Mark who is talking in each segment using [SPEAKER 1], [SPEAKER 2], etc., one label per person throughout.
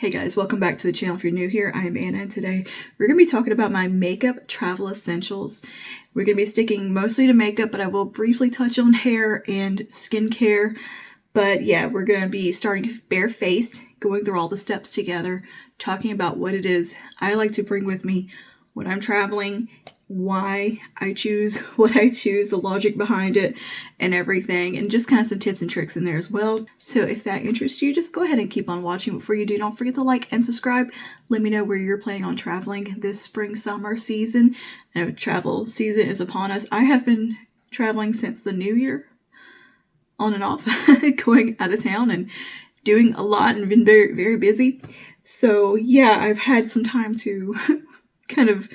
[SPEAKER 1] Hey guys, welcome back to the channel. If you're new here, I am Anna, and today we're going to be talking about my makeup travel essentials. We're going to be sticking mostly to makeup, but I will briefly touch on hair and skincare. But yeah, we're going to be starting barefaced, going through all the steps together, talking about what it is I like to bring with me when I'm traveling, why I choose what I choose, the logic behind it, and everything, and just kind of some tips and tricks in there as well. So if that interests you, just go ahead and keep on watching. Before you do, don't forget to like and subscribe. Let me know where you're planning on traveling this spring, summer season. I know travel season is upon us. I have been traveling since the new year, on and off, going out of town and doing a lot and been very, very busy. So yeah, I've had some time to kind of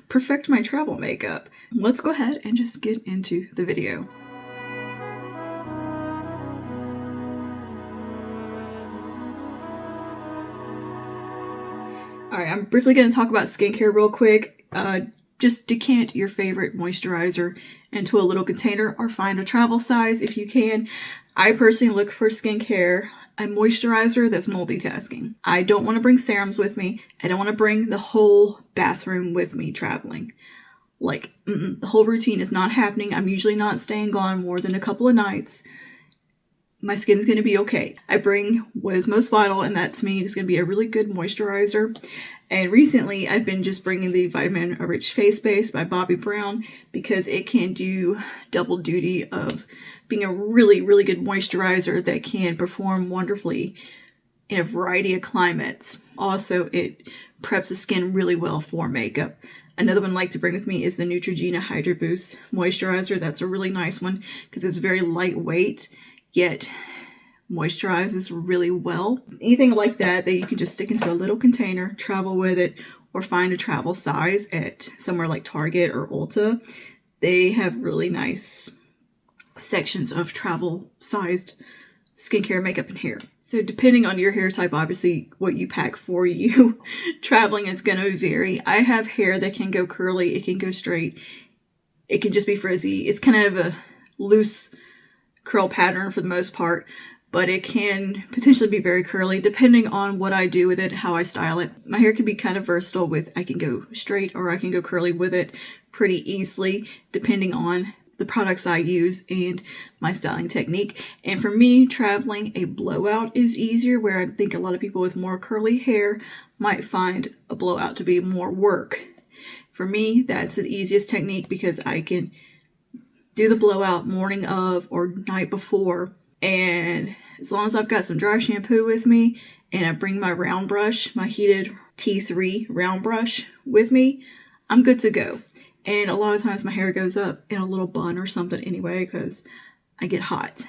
[SPEAKER 1] perfect my travel makeup. Let's go ahead and just get into the video. Alright, I'm briefly going to talk about skincare real quick. Just decant your favorite moisturizer into a little container or find a travel size if you can. I personally look for skincare, a moisturizer that's multitasking. I don't want to bring serums with me. I don't want to bring the whole bathroom with me traveling. Like, the whole routine is not happening. I'm usually not staying gone more than a couple of nights. My skin's going to be okay. I bring what is most vital, and that to me is going to be a really good moisturizer. And recently, I've been just bringing the Vitamin Rich Face Base by Bobbi Brown because it can do double duty of being a really, really good moisturizer that can perform wonderfully in a variety of climates. Also, it preps the skin really well for makeup. Another one I like to bring with me is the Neutrogena Hydra Boost Moisturizer. That's a really nice one because it's very lightweight, yet moisturizes really well. Anything like that you can just stick into a little container, travel with it, or find a travel size at somewhere like Target or Ulta. They have really nice sections of travel sized skincare, makeup, and hair. So depending on your hair type, obviously what you pack for you traveling is going to vary. I have hair that can go curly, it can go straight, it can just be frizzy. It's kind of a loose curl pattern for the most part, but it can potentially be very curly depending on what I do with it, how I style it. My hair can be kind of versatile with, I can go straight or I can go curly with it pretty easily depending on the products I use and my styling technique. And for me, traveling, a blowout is easier, where I think a lot of people with more curly hair might find a blowout to be more work. For me, that's the easiest technique because I can do the blowout morning of or night before, and as long as I've got some dry shampoo with me and I bring my round brush, my heated T3 round brush with me, I'm good to go. And a lot of times my hair goes up in a little bun or something anyway because I get hot.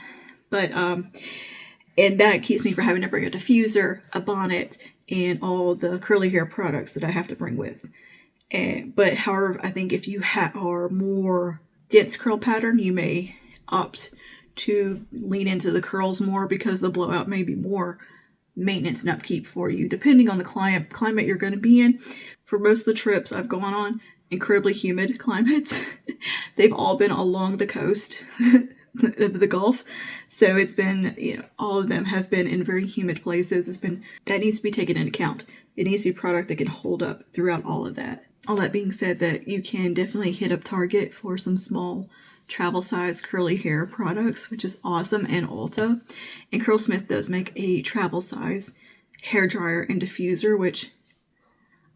[SPEAKER 1] But and that keeps me from having to bring a diffuser, a bonnet, and all the curly hair products that I have to bring with. But however, I think if you are more dense curl pattern, you may opt to lean into the curls more because the blowout may be more maintenance and upkeep for you, depending on the climate you're going to be in. For most of the trips I've gone on, incredibly humid climates. They've all been along the coast of the Gulf. So it's been, all of them have been in very humid places. That needs to be taken into account. It needs to be a product that can hold up throughout all of that. All that being said, that you can definitely hit up Target for some small travel size curly hair products, which is awesome, and Ulta. And Curlsmith does make a travel size hair dryer and diffuser, which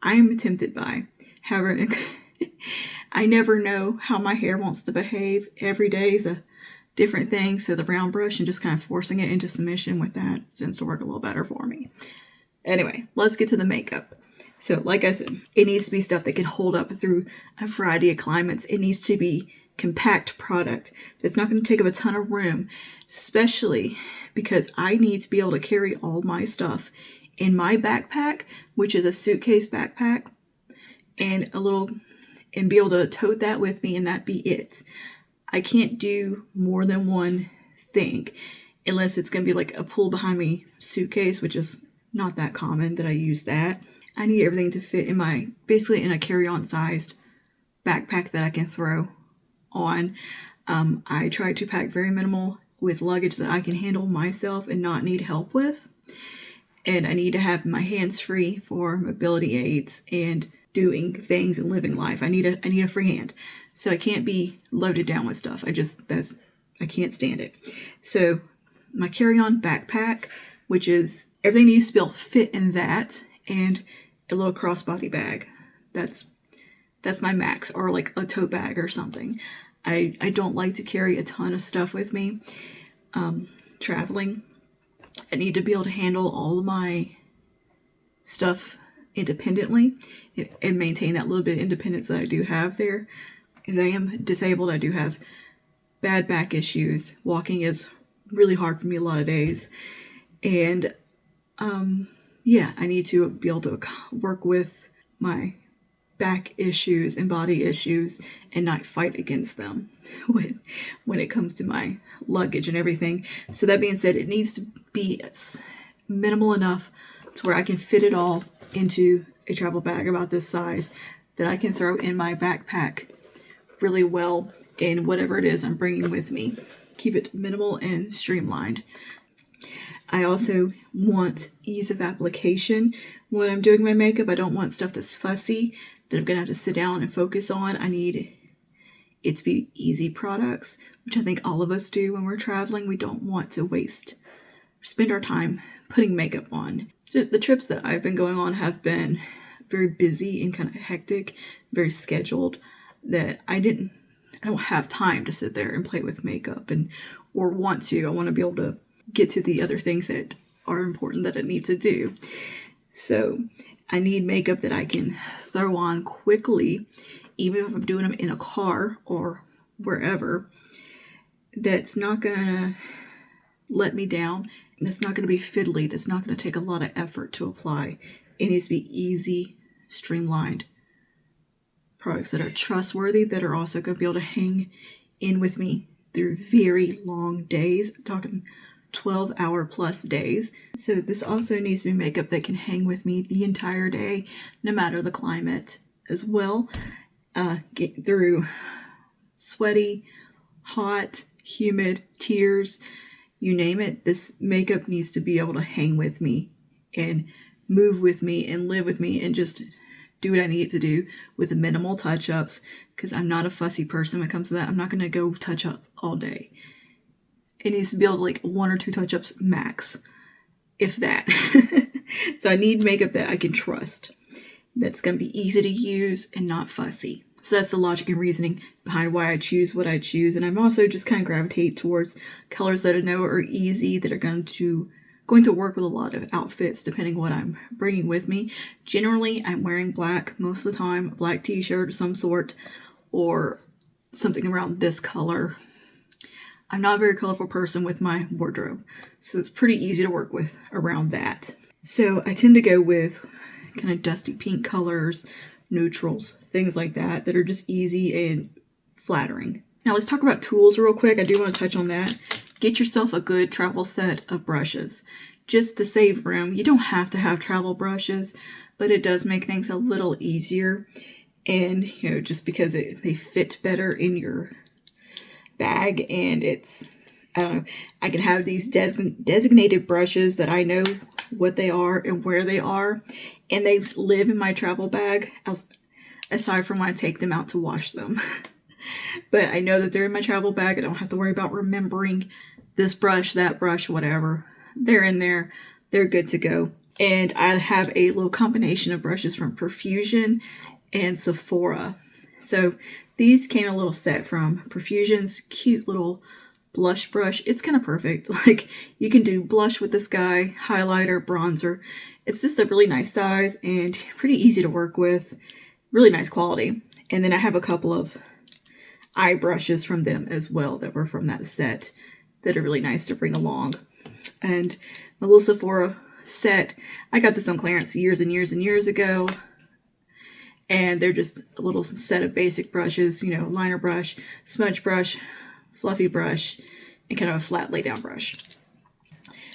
[SPEAKER 1] I am tempted by. However, I never know how my hair wants to behave. Every day is a different thing, so the round brush and just kind of forcing it into submission with that tends to work a little better for me. Anyway, let's get to the makeup. So like I said, it needs to be stuff that can hold up through a variety of climates. It needs to be compact product that's not going to take up a ton of room, especially because I need to be able to carry all my stuff in my backpack, which is a suitcase backpack, and be able to tote that with me and that be it. I can't do more than one thing unless it's going to be like a pull behind me suitcase, which is not that common that I use that. I need everything to fit in basically in a carry-on sized backpack that I can throw on. I try to pack very minimal with luggage that I can handle myself and not need help with. and I need to have my hands free for mobility aids and doing things and living life. I need a free hand. So I can't be loaded down with stuff. I can't stand it. So my carry-on backpack, which is everything needs to be able to fit in that, and a little crossbody bag. That's my max, or like a tote bag or something. I don't like to carry a ton of stuff with me. Traveling, I need to be able to handle all of my stuff independently and maintain that little bit of independence that I do have there. Because I am disabled, I do have bad back issues. Walking is really hard for me a lot of days. And yeah, I need to be able to work with my back issues and body issues and not fight against them when it comes to my luggage and everything. So that being said, it needs to be minimal enough to where I can fit it all into a travel bag about this size that I can throw in my backpack really well in whatever it is I'm bringing with me. Keep it minimal and streamlined. I also want ease of application when I'm doing my makeup. I don't want stuff that's fussy that I'm going to have to sit down and focus on. I need it to be easy products, which I think all of us do when we're traveling. We don't want to spend our time putting makeup on. The trips that I've been going on have been very busy and kind of hectic, very scheduled, that I don't have time to sit there and play with makeup or want to. I want to be able to get to the other things that are important that I need to do. So I need makeup that I can throw on quickly, even if I'm doing them in a car or wherever, that's not going to let me down. That's not going to be fiddly. That's not going to take a lot of effort to apply. It needs to be easy, streamlined products that are trustworthy, that are also going to be able to hang in with me through very long days. I'm talking 12-hour plus days. So this also needs to be makeup that can hang with me the entire day, no matter the climate as well. Get through sweaty, hot, humid, tears, you name it. This makeup needs to be able to hang with me and move with me and live with me and just do what I need to do with minimal touch-ups, because I'm not a fussy person when it comes to that. I'm not going to go touch up all day. It needs to be able to like 1 or 2 touch-ups max, if that. So I need makeup that I can trust, that's going to be easy to use and not fussy. So that's the logic and reasoning behind why I choose what I choose. And I'm also just kind of gravitate towards colors that I know are easy, that are going to work with a lot of outfits, depending what I'm bringing with me. Generally, I'm wearing black most of the time, a black t-shirt of some sort, or something around this color. I'm not a very colorful person with my wardrobe, so it's pretty easy to work with around that. So I tend to go with kind of dusty pink colors, neutrals, things like that are just easy and flattering. Now let's talk about tools real quick. I do want to touch on that. Get yourself a good travel set of brushes. Just to save room. You don't have to have travel brushes, but it does make things a little easier. And, just because they fit better in your bag, and I don't know, I can have these designated brushes that I know what they are and where they are, and they live in my travel bag, aside from when I take them out to wash them. But I know that they're in my travel bag. I don't have to worry about remembering this brush, that brush, whatever. They're in there. They're good to go. And I have a little combination of brushes from Profusion and Sephora. So these came a little set from Profusion's cute little blush brush. It's kind of perfect. Like, you can do blush with this guy, highlighter, bronzer. It's just a really nice size and pretty easy to work with. Really nice quality. And then I have a couple of eye brushes from them as well that were from that set that are really nice to bring along. And my little Sephora set, I got this on clearance years and years and years ago. And they're just a little set of basic brushes, liner brush, smudge brush, fluffy brush, and kind of a flat lay down brush.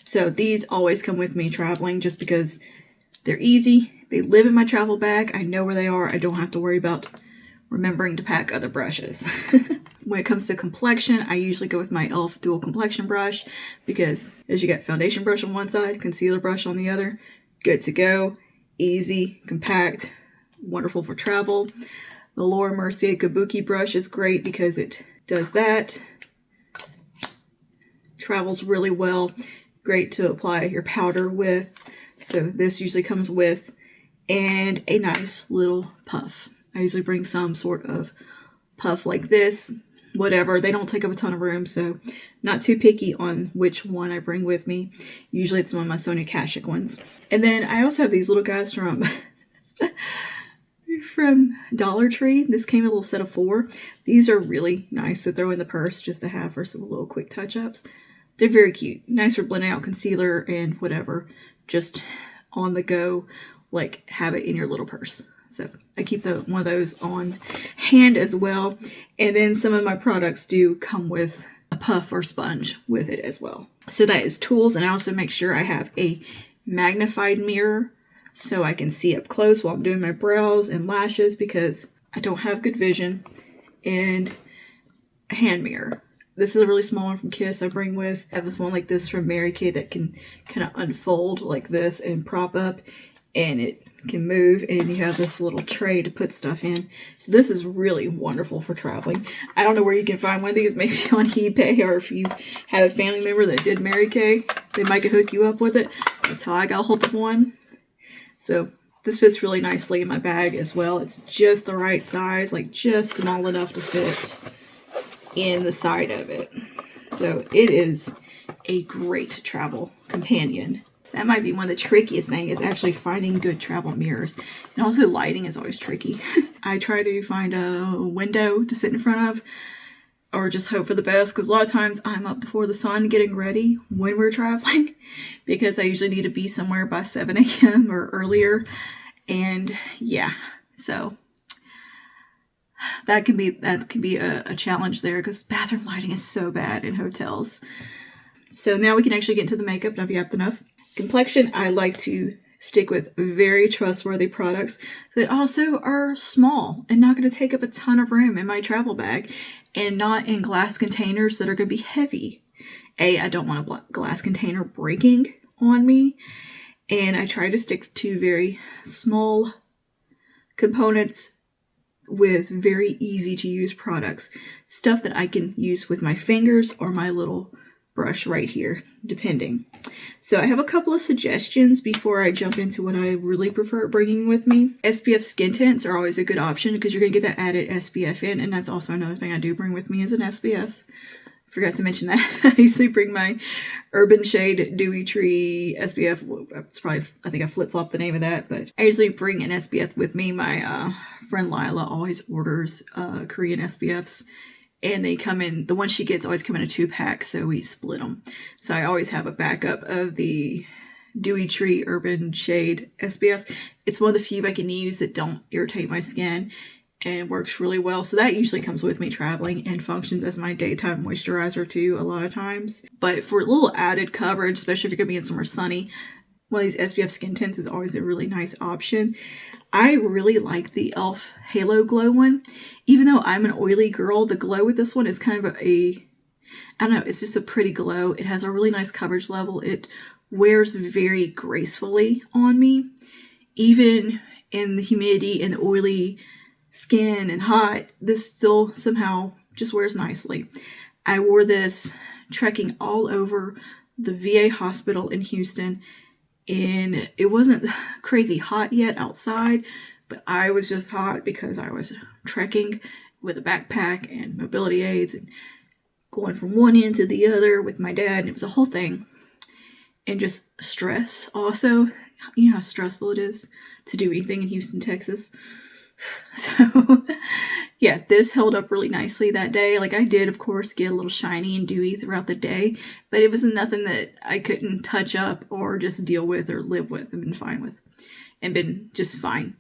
[SPEAKER 1] So these always come with me traveling just because they're easy. They live in my travel bag. I know where they are. I don't have to worry about remembering to pack other brushes. When it comes to complexion, I usually go with my e.l.f. dual complexion brush because as you got foundation brush on one side, concealer brush on the other, good to go. Easy, compact, wonderful for travel. The Laura Mercier Kabuki brush is great because it does that. Travels really well. Great to apply your powder with. So this usually comes with, and a nice little puff. I usually bring some sort of puff like this, whatever. They don't take up a ton of room, so not too picky on which one I bring with me. Usually it's one of my Sonia Kashuk ones. And then I also have these little guys from Dollar Tree. This came in a little set of 4. These are really nice to throw in the purse just to have for some little quick touch-ups. They're very cute. Nice for blending out concealer and whatever. Just on the go, like have it in your little purse. So I keep one of those on hand as well. And then some of my products do come with a puff or sponge with it as well. So that is tools. And I also make sure I have a magnified mirror so I can see up close while I'm doing my brows and lashes because I don't have good vision. And a hand mirror. This is a really small one from Kiss I bring with. I have this one like this from Mary Kay that can kind of unfold like this and prop up. And it can move, and you have this little tray to put stuff in. So this is really wonderful for traveling. I don't know where you can find one of these, maybe on eBay, or if you have a family member that did Mary Kay, they might could hook you up with it. That's how I got hold of one. So this fits really nicely in my bag as well. It's just the right size, like just small enough to fit in the side of it. So it is a great travel companion. That might be one of the trickiest things, is actually finding good travel mirrors. And also lighting is always tricky. I try to find a window to sit in front of or just hope for the best, because a lot of times I'm up before the sun getting ready when we're traveling because I usually need to be somewhere by 7 a.m. or earlier. And yeah, so that can be a challenge there because bathroom lighting is so bad in hotels. So now we can actually get into the makeup. Now I've yapped enough. Complexion, I like to stick with very trustworthy products that also are small and not going to take up a ton of room in my travel bag, and not in glass containers that are going to be heavy. I don't want a glass container breaking on me, and I try to stick to very small components with very easy to use products. Stuff that I can use with my fingers or my little brush right here, depending. So I have a couple of suggestions before I jump into what I really prefer bringing with me. SPF skin tints are always a good option because you're going to get that added SPF in, and that's also another thing I do bring with me is an SPF. Forgot to mention that. I usually bring my Urban Shade Dewy Tree SPF. It's probably, I think I flip-flopped the name of that, but I usually bring an SPF with me. My friend Lila always orders Korean SPFs. And they come in, the ones she gets always come in a 2-pack, so we split them. So I always have a backup of the Dewy Tree Urban Shade SPF. It's one of the few I can use that don't irritate my skin and works really well. So that usually comes with me traveling and functions as my daytime moisturizer too a lot of times. But for a little added coverage, especially if you're going to be in somewhere sunny, one of these SPF skin tints is always a really nice option. I really like the e.l.f. Halo Glow one. Even though I'm an oily girl, the glow with this one is kind of I don't know, it's just a pretty glow. It has a really nice coverage level. It wears very gracefully on me. Even in the humidity and oily skin and hot, this still somehow just wears nicely. I wore this trekking all over the VA hospital in Houston. And it wasn't crazy hot yet outside, but I was just hot because I was trekking with a backpack and mobility aids and going from one end to the other with my dad. And it was a whole thing. And just stress also. You know how stressful it is to do anything in Houston, Texas. So yeah, this held up really nicely that day. Like I did, of course, get a little shiny and dewy throughout the day, but it was nothing that I couldn't touch up or just deal with or live with and been fine with and been just fine.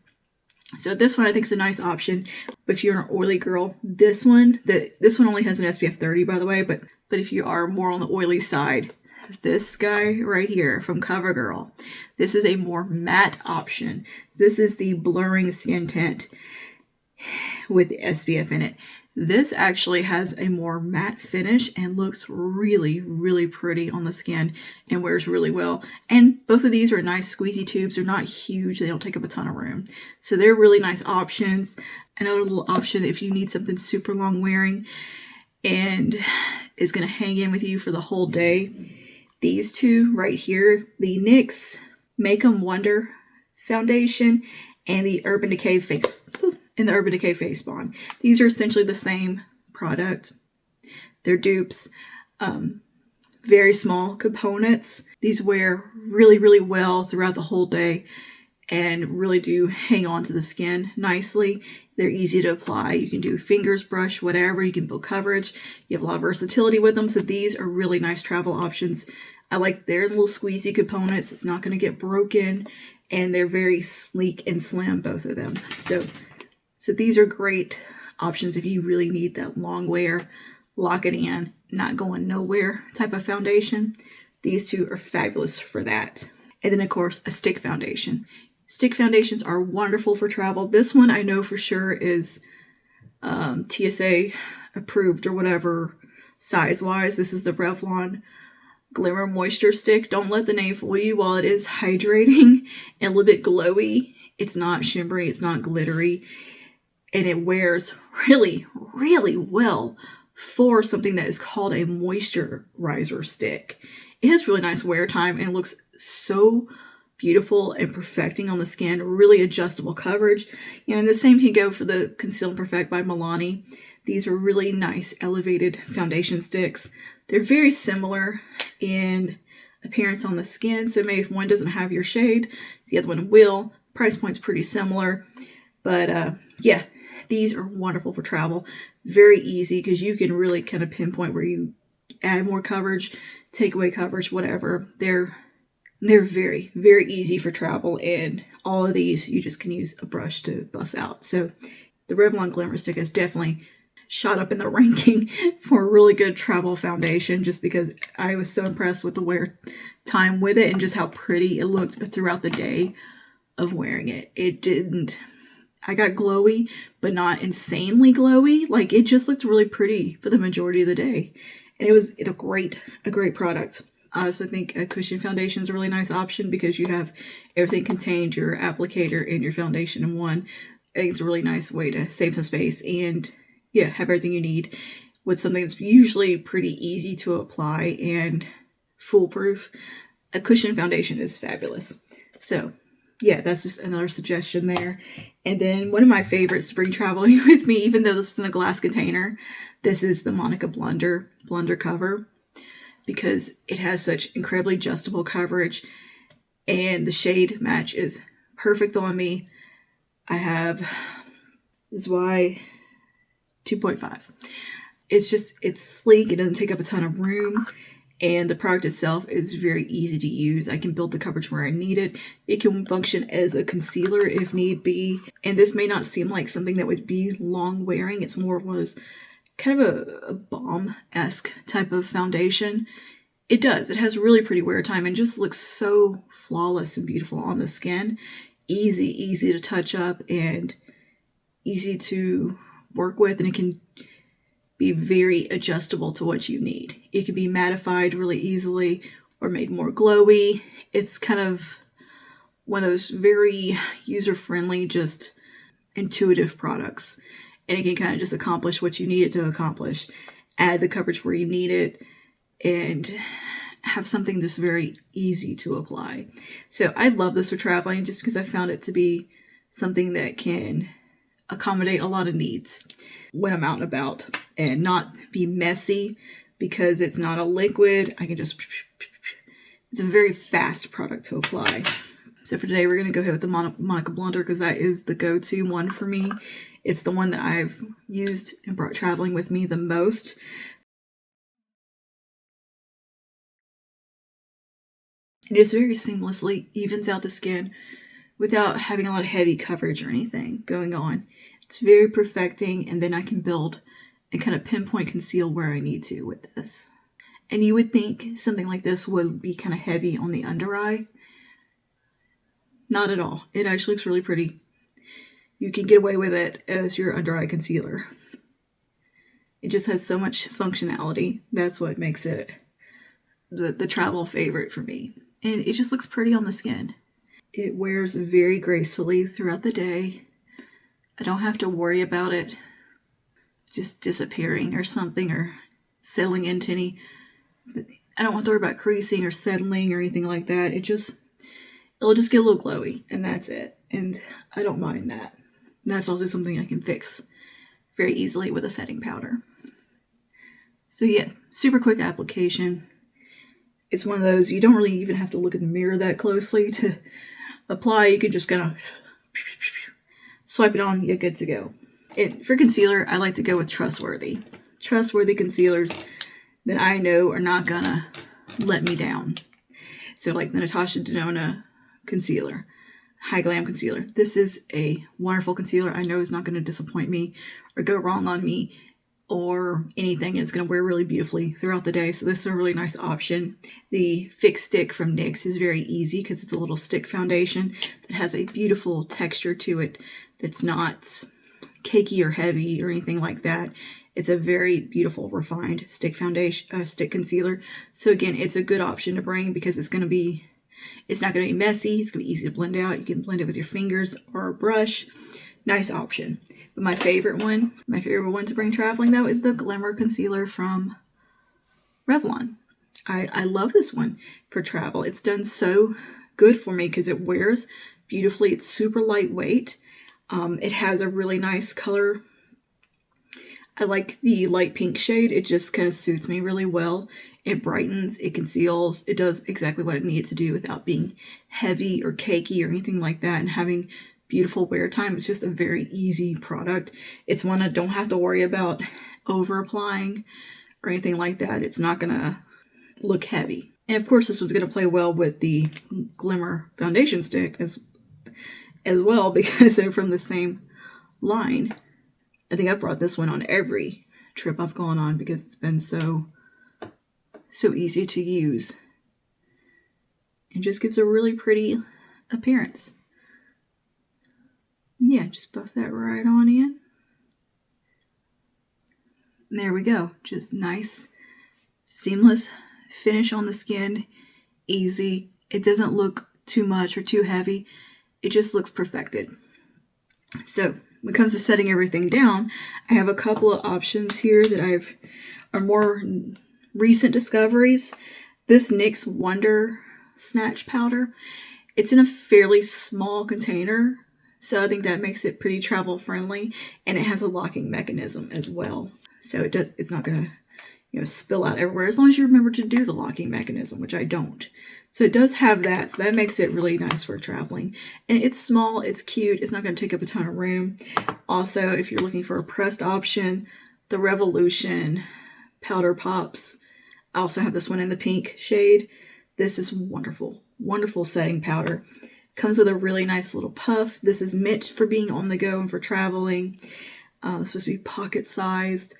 [SPEAKER 1] So this one I think is a nice option. But if you're an oily girl, this one only has an SPF 30, by the way, but if you are more on the oily side, this guy right here from CoverGirl, this is a more matte option. This is the blurring skin tint. with the SPF in it. This actually has a more matte finish and looks really, really pretty on the skin and wears really well. And both of these are nice squeezy tubes. They're not huge. They don't take up a ton of room. So they're really nice options. Another little option if you need something super long wearing and is going to hang in with you for the whole day. These two right here, the NYX Make 'em Wonder foundation and the Urban Decay Face Bond. These are essentially the same product. They're dupes. Very small components. These wear really, really well throughout the whole day and really do hang on to the skin nicely. They're easy to apply. You can do fingers, brush, whatever. You can build coverage. You have a lot of versatility with them. So these are really nice travel options. I like their little squeezy components. It's not going to get broken. And they're very sleek and slim, both of them. So these are great options if you really need that long wear, lock it in, not going nowhere type of foundation. These two are fabulous for that. And then, of course, a stick foundation. Stick foundations are wonderful for travel. This one I know for sure is TSA approved or whatever size-wise. This is the Revlon Glimmer Moisture Stick. Don't let the name fool you. While it is hydrating and a little bit glowy, it's not shimmery, it's not glittery, and it wears really, really well for something that is called a moisturizer stick. It has really nice wear time and looks so beautiful and perfecting on the skin. Really adjustable coverage. And the same can go for the Conceal and Perfect by Milani. These are really nice elevated foundation sticks. They're very similar in appearance on the skin. So maybe if one doesn't have your shade, the other one will. Price point's pretty similar. But yeah, these are wonderful for travel. Very easy because you can really kind of pinpoint where you add more coverage, take away coverage, whatever. They're very, very easy for travel, and all of these you just can use a brush to buff out. So the Revlon Glimmer Stick has definitely shot up in the ranking for a really good travel foundation just because I was so impressed with the wear time with it and just how pretty it looked throughout the day of wearing it. I got glowy, but not insanely glowy. Like, it just looked really pretty for the majority of the day. And it was a great product. I also think a cushion foundation is a really nice option because you have everything contained, your applicator and your foundation in one. I think it's a really nice way to save some space and, yeah, have everything you need with something that's usually pretty easy to apply and foolproof. A cushion foundation is fabulous. So, yeah, that's just another suggestion there. And then one of my favorites to bring traveling with me, even though this is in a glass container, this is the Monica Blunder cover, because it has such incredibly adjustable coverage and the shade match is perfect on me. I have this Y 2.5. It's sleek. It doesn't take up a ton of room. And the product itself is very easy to use. I can build the coverage where I need it. It can function as a concealer if need be. And this may not seem like something that would be long wearing. It's more was kind of a balm-esque type of foundation. It does. It has really pretty wear time and just looks so flawless and beautiful on the skin. Easy to touch up and easy to work with. And it can be very adjustable to what you need. It can be mattified really easily or made more glowy. It's kind of one of those very user-friendly, just intuitive products. And it can kind of just accomplish what you need it to accomplish. Add the coverage where you need it and have something that's very easy to apply. So I love this for traveling just because I found it to be something that can accommodate a lot of needs when I'm out and about and not be messy because it's not a liquid. I can just, it's a very fast product to apply. So for today, we're going to go ahead with the Monica Blunder because that is the go-to one for me. It's the one that I've used and brought traveling with me the most. It just very seamlessly evens out the skin without having a lot of heavy coverage or anything going on. It's very perfecting, and then I can build and kind of pinpoint conceal where I need to with this. And you would think something like this would be kind of heavy on the under eye. Not at all. It actually looks really pretty. you can get away with it as your under eye concealer. It just has so much functionality. That's what makes it the travel favorite for me. And it just looks pretty on the skin. It wears very gracefully throughout the day. I don't have to worry about it just disappearing or something, or settling into any. I don't have to worry about creasing or settling or anything like that. It'll just get a little glowy, and that's it. And I don't mind that. And that's also something I can fix very easily with a setting powder. So yeah, super quick application. It's one of those, you don't really even have to look in the mirror that closely to apply. You can just kind of swipe it on, you're good to go. For concealer, I like to go with trustworthy concealers that I know are not gonna let me down. So like the Natasha Denona concealer, High Glam concealer. This is a wonderful concealer. I know is not going to disappoint me or go wrong on me or anything. It's going to wear really beautifully throughout the day. So this is a really nice option. The Fix Stick from NYX is very easy because it's a little stick foundation that has a beautiful texture to it that's not cakey or heavy or anything like that. It's a very beautiful, refined stick foundation, stick concealer. So again, it's a good option to bring because it's not going to be messy. It's going to be easy to blend out. You can blend it with your fingers or a brush. Nice option. But my favorite one to bring traveling though is the Glimmer Concealer from Revlon. I love this one for travel. It's done so good for me because it wears beautifully. It's super lightweight. It has a really nice color. I like the light pink shade. It just kind of suits me really well. It brightens, it conceals, it does exactly what it needs to do without being heavy or cakey or anything like that and having beautiful wear time. It's just a very easy product. It's one I don't have to worry about over applying or anything like that. It's not gonna look heavy. And of course this was gonna play well with the Glimmer foundation stick as well because they're from the same line. I think I've brought this one on every trip I've gone on because it's been so easy to use. It just gives a really pretty appearance. And yeah, just buff that right on in. And there we go. Just nice, seamless finish on the skin. Easy. It doesn't look too much or too heavy. It just looks perfected. So when it comes to setting everything down, I have a couple of options here that are more recent discoveries. This NYX Wonder Snatch Powder, it's in a fairly small container, so I think that makes it pretty travel friendly, and it has a locking mechanism as well. So it's not gonna, spill out everywhere as long as you remember to do the locking mechanism, which I don't. So it does have that, so that makes it really nice for traveling. And it's small, it's cute, it's not going to take up a ton of room. Also, if you're looking for a pressed option, the Revolution Powder Pops. I also have this one in the pink shade. This is wonderful, wonderful setting powder. Comes with a really nice little puff. This is meant for being on the go and for traveling. It's supposed to be pocket sized.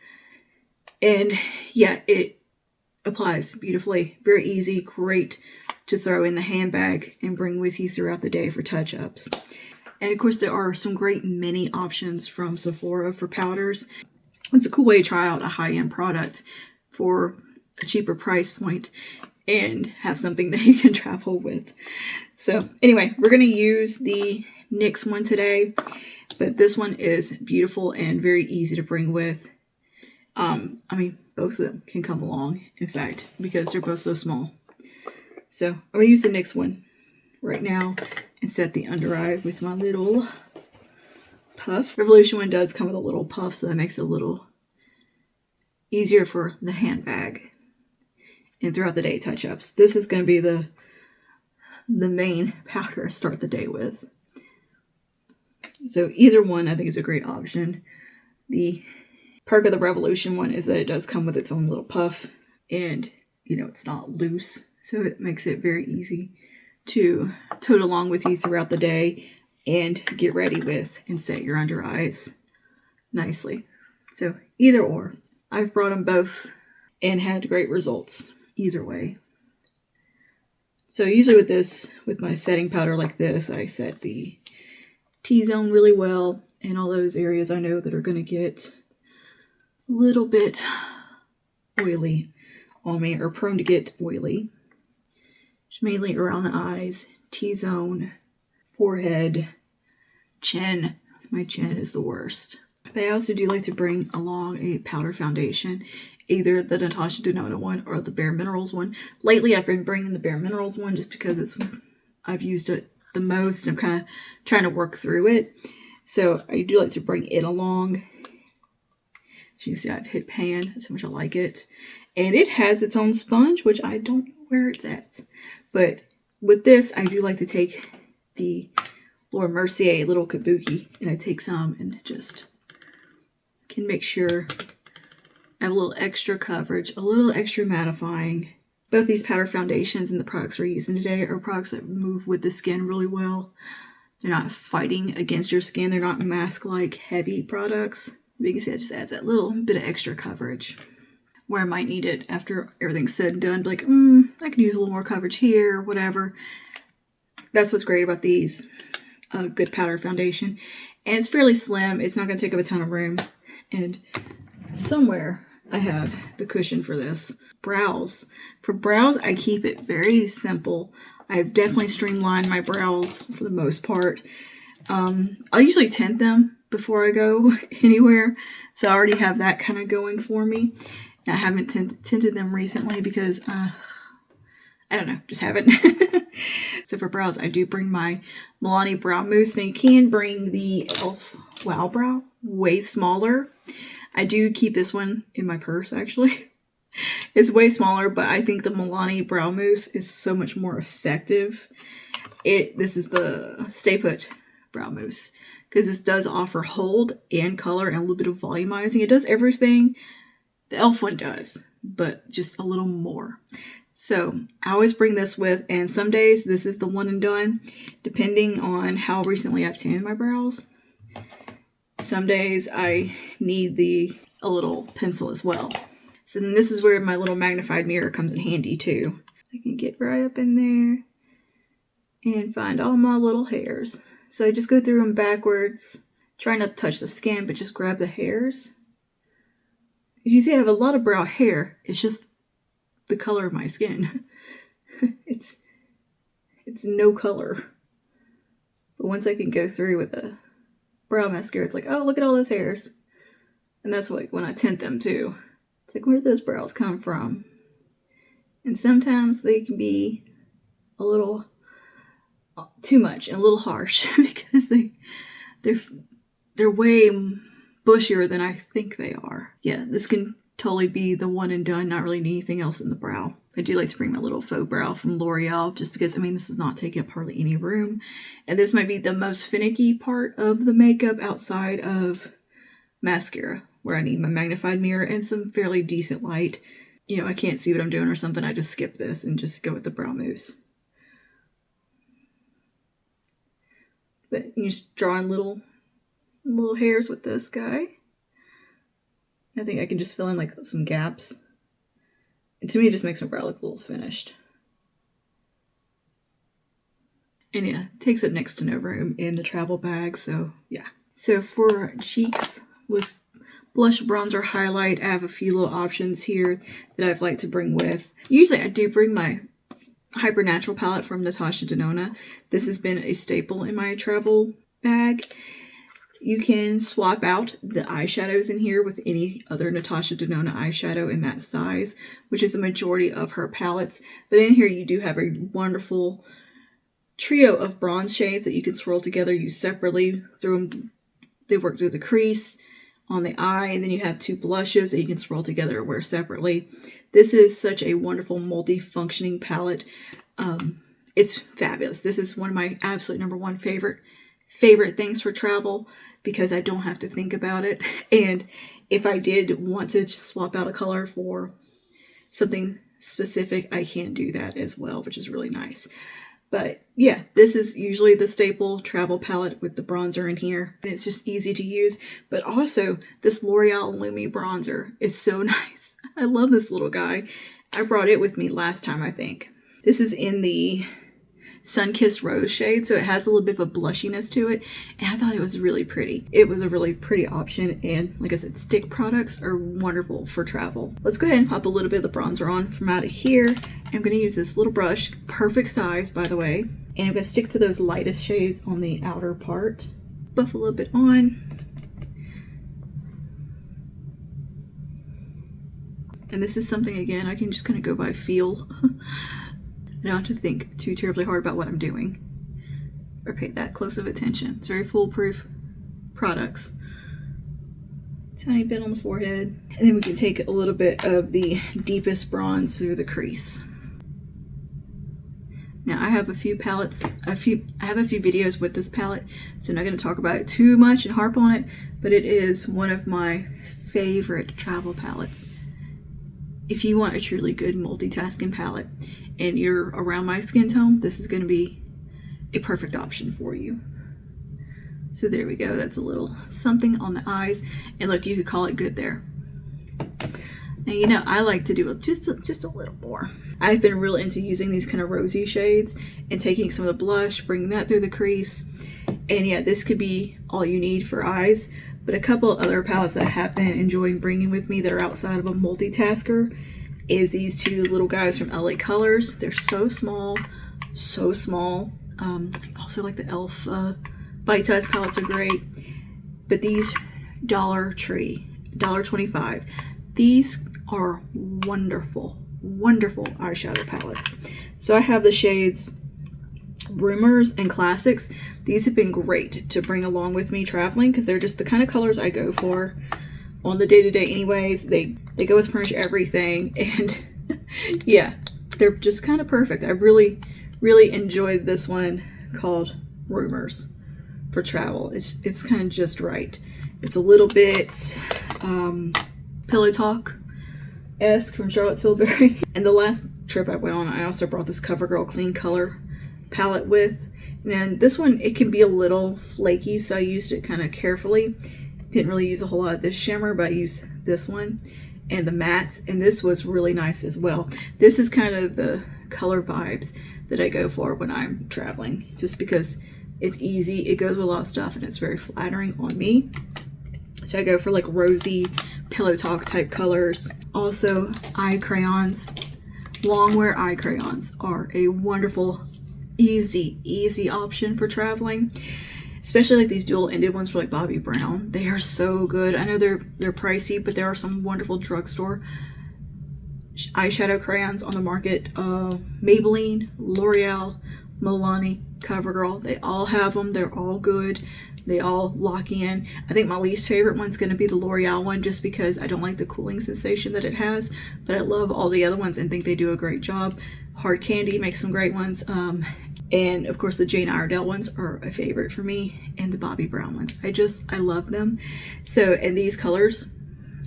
[SPEAKER 1] And yeah, it applies beautifully. Very easy, great to throw in the handbag and bring with you throughout the day for touch-ups. And of course, there are some great mini options from Sephora for powders. It's a cool way to try out a high-end product for a cheaper price point and have something that you can travel with. So anyway, we're going to use the NYX one today, but this one is beautiful and very easy to bring with. Both of them can come along, in fact, because they're both so small. So I'm going to use the NYX one right now and set the under eye with my little puff. Revolution one does come with a little puff, so that makes it a little easier for the handbag and throughout the day touch-ups. This is going to be the main powder I start the day with. So either one I think is a great option. The perk of the Revolution one is that it does come with its own little puff and it's not loose, so it makes it very easy to tote along with you throughout the day and get ready with and set your under eyes nicely. So either or. I've brought them both and had great results either way. So usually with my setting powder like this, I set the T-zone really well in all those areas I know that are going to get a little bit oily on me, or prone to get oily. Mainly around the eyes, T-zone, forehead, chin. My chin is the worst. But I also do like to bring along a powder foundation, either the Natasha Denona one or the Bare Minerals one. Lately, I've been bringing the Bare Minerals one just because I've used it the most, and I'm kind of trying to work through it. So I do like to bring it along. As you can see, I've hit pan. That's how much I like it. And it has its own sponge, which I don't know where it's at. But with this, I do like to take the Laura Mercier little kabuki, and I take some and just can make sure I have a little extra coverage, a little extra mattifying. Both these powder foundations and the products we're using today are products that move with the skin really well. They're not fighting against your skin. They're not mask-like heavy products. You can see it just adds that little bit of extra coverage where I might need it after everything's said and done. Like, I could use a little more coverage here, whatever. That's what's great about these. A good powder foundation. And it's fairly slim. It's not going to take up a ton of room. And somewhere I have the cushion for this. Brows. For brows, I keep it very simple. I've definitely streamlined my brows for the most part. I'll usually tint them before I go anywhere. So I already have that kind of going for me. I haven't tinted them recently because, I don't know, just haven't. So for brows, I do bring my Milani Brow Mousse. Now you can bring the e.l.f. Wow Brow, way smaller. I do keep this one in my purse, actually. It's way smaller, but I think the Milani Brow Mousse is so much more effective. This is the Stay Put Brow Mousse, because this does offer hold and color and a little bit of volumizing. It does everything the e.l.f. one does, but just a little more. So I always bring this with, and some days this is the one and done, depending on how recently I've tanned my brows. Some days I need a little pencil as well. So then this is where my little magnified mirror comes in handy too. I can get right up in there and find all my little hairs. So I just go through them backwards, try not to touch the skin, but just grab the hairs. As you see, I have a lot of brow hair. It's just the color of my skin. It's no color. But once I can go through with a brow mascara, it's like, oh, look at all those hairs. And that's like when I tint them too. It's like, where did those brows come from? And sometimes they can be a little too much and a little harsh because they're way bushier than I think they are. Yeah, this can totally be the one and done, not really need anything else in the brow. I do like to bring my little faux brow from L'Oreal just because, I mean, this is not taking up hardly any room. And this might be the most finicky part of the makeup outside of mascara, where I need my magnified mirror and some fairly decent light. You know, I can't see what I'm doing or something, I just skip this and just go with the brow mousse. But you just drawing little hairs with this guy. I think I can just fill in like some gaps. And to me, it just makes my brow look a little finished. And yeah, it takes up next to no room in the travel bag, so yeah. So for cheeks with blush, bronzer, highlight, I have a few little options here that I've liked to bring with. Usually I do bring my Hyper Natural palette from Natasha Denona. This has been a staple in my travel bag. You can swap out the eyeshadows in here with any other Natasha Denona eyeshadow in that size, which is a majority of her palettes. But in here you do have a wonderful trio of bronze shades that you can swirl together, use separately. They work through the crease on the eye, and then you have two blushes that you can swirl together or wear separately. This is such a wonderful multi-functioning palette. It's fabulous. This is one of my absolute number one favorite things for travel because I don't have to think about it. And if I did want to swap out a color for something specific, I can do that as well, which is really nice. But yeah, this is usually the staple travel palette with the bronzer in here. And it's just easy to use. But also, this L'Oreal Lumi bronzer is so nice. I love this little guy. I brought it with me last time, I think. This is in the Sun-Kissed Rose shade, so it has a little bit of a blushiness to it, and I thought it was really pretty. It was a really pretty option, and like I said, stick products are wonderful for travel. Let's go ahead and pop a little bit of the bronzer on from out of here. I'm going to use this little brush, perfect size by the way, and I'm going to stick to those lightest shades on the outer part. Buff a little bit on. And this is something, again, I can just kind of go by feel. I don't have to think too terribly hard about what I'm doing or pay that close of attention. It's very foolproof products. Tiny bit on the forehead. And then we can take a little bit of the deepest bronze through the crease. Now I have a few palettes, I have a few videos with this palette, so I'm not going to talk about it too much and harp on it, but it is one of my favorite travel palettes. If you want a truly good multitasking palette and you're around my skin tone, this is going to be a perfect option for you. So there we go. That's a little something on the eyes. And look, you could call it good there. Now, you know, I like to do just a little more. I've been real into using these kind of rosy shades and taking some of the blush, bringing that through the crease. And yeah, this could be all you need for eyes. But a couple of other palettes that I have been enjoying bringing with me that are outside of a multitasker is these two little guys from LA Colors. They're so small, so small. Also like the e.l.f. Bite-sized palettes are great. But these Dollar Tree, $1.25. These are wonderful, wonderful eyeshadow palettes. So I have the shades Rumors and Classics. These have been great to bring along with me traveling because they're just the kind of colors I go for on the day-to-day anyways. They go with pretty much everything, and yeah, they're just kind of perfect. I really enjoyed this one called Rumors for travel. It's kind of just right. It's a little bit Pillow Talk-esque from Charlotte Tilbury. And the last trip I went on, I also brought this CoverGirl Clean Color palette with, and this one, it can be a little flaky, so I used it kind of carefully. Didn't really use a whole lot of this shimmer, but I used this one and the mattes, and this was really nice as well. This is kind of the color vibes that I go for when I'm traveling, just because it's easy, it goes with a lot of stuff, and it's very flattering on me. So I go for like rosy Pillow Talk type colors. Also, eye crayons. Long wear eye crayons are a wonderful easy option for traveling, especially like these dual-ended ones for like Bobbi Brown. They are so good. I know they're pricey, but there are some wonderful drugstore eyeshadow crayons on the market. Maybelline, L'Oreal, Milani, CoverGirl, they all have them. They're all good. They all lock in. I think my least favorite one's going to be the L'Oreal one, just because I don't like the cooling sensation that it has, but I love all the other ones and think they do a great job. Hard Candy makes some great ones. And of course the Jane Iredale ones are a favorite for me, and the Bobbi Brown ones. I love them. So, and these colors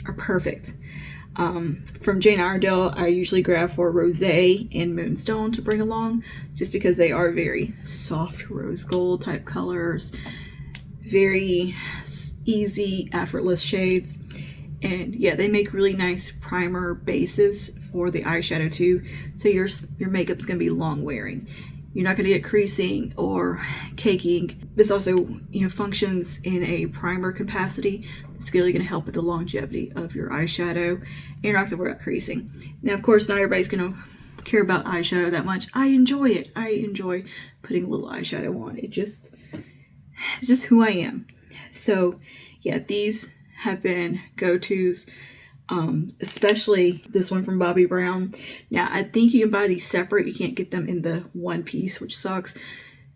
[SPEAKER 1] are perfect. From Jane Iredale, I usually grab for Rosé and Moonstone to bring along, just because they are very soft rose gold type colors. Very easy, effortless shades. And yeah, they make really nice primer bases for the eyeshadow too. So your makeup's gonna be long wearing. You're not gonna get creasing or caking. This also, you know, functions in a primer capacity. It's really gonna help with the longevity of your eyeshadow. And you're not gonna worry about creasing. Now, of course, not everybody's gonna care about eyeshadow that much. I enjoy it. I enjoy putting a little eyeshadow on. It's just who I am. So yeah, these have been go-tos, especially this one from Bobbi Brown. Now, I think you can buy these separate. You can't get them in the one piece, which sucks,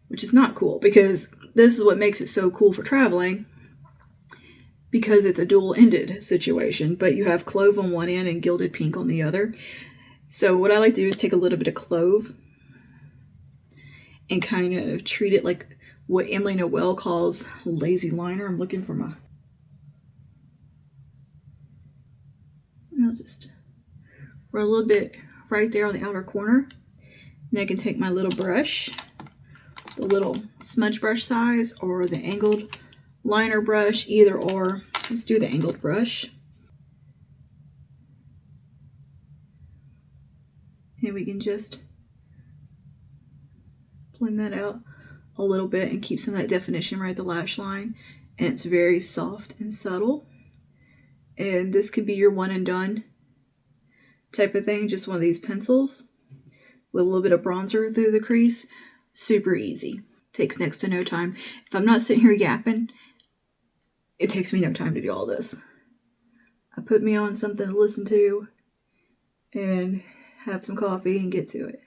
[SPEAKER 1] which is not cool, because this is what makes it so cool for traveling, because it's a dual-ended situation, but you have clove on one end and gilded pink on the other. So what I like to do is take a little bit of clove and kind of treat it like what Emily Noel calls lazy liner. I'm looking for my... I'll just rub a little bit right there on the outer corner. And I can take my little brush, the little smudge brush size, or the angled liner brush, either or. Let's do the angled brush. And we can just blend that out a little bit and keep some of that definition right at the lash line. And it's very soft and subtle. And this could be your one and done type of thing, just one of these pencils with a little bit of bronzer through the crease. Super easy. Takes next to no time. If I'm not sitting here yapping, it takes me no time to do all this. I put me on something to listen to and have some coffee and get to it.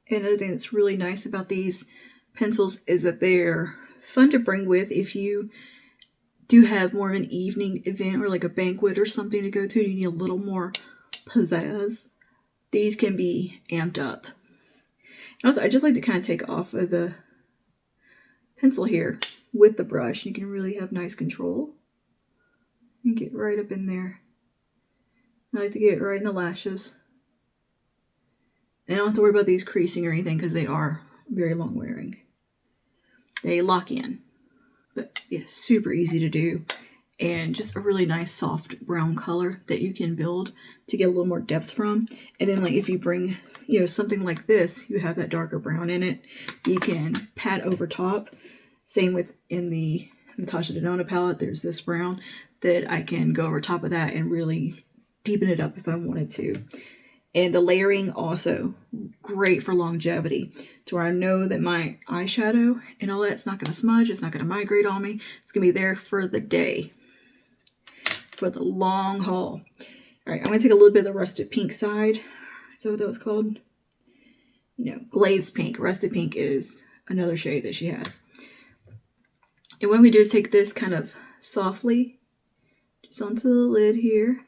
[SPEAKER 1] Another thing that's really nice about these pencils is that they're fun to bring with if you do have more of an evening event or like a banquet or something to go to and you need a little more pizzazz. These can be amped up. And also, I just like to kind of take off of the pencil here with the brush. You can really have nice control and get right up in there. I like to get right in the lashes. And I don't have to worry about these creasing or anything because they are very long wearing. They lock in. But yeah, super easy to do. And just a really nice soft brown color that you can build to get a little more depth from. And then like if you bring, you know, something like this, you have that darker brown in it. You can pat over top. Same with in the Natasha Denona palette, there's this brown that I can go over top of that and really deepen it up if I wanted to. And the layering also great for longevity, to where I know that my eyeshadow and all that's not going to smudge, it's not going to migrate on me. It's going to be there for the day, for the long haul. All right, I'm going to take a little bit of the rusted pink side. Is that what that was called? No, glazed pink. Rusted pink is another shade that she has. And what we do is take this kind of softly just onto the lid here.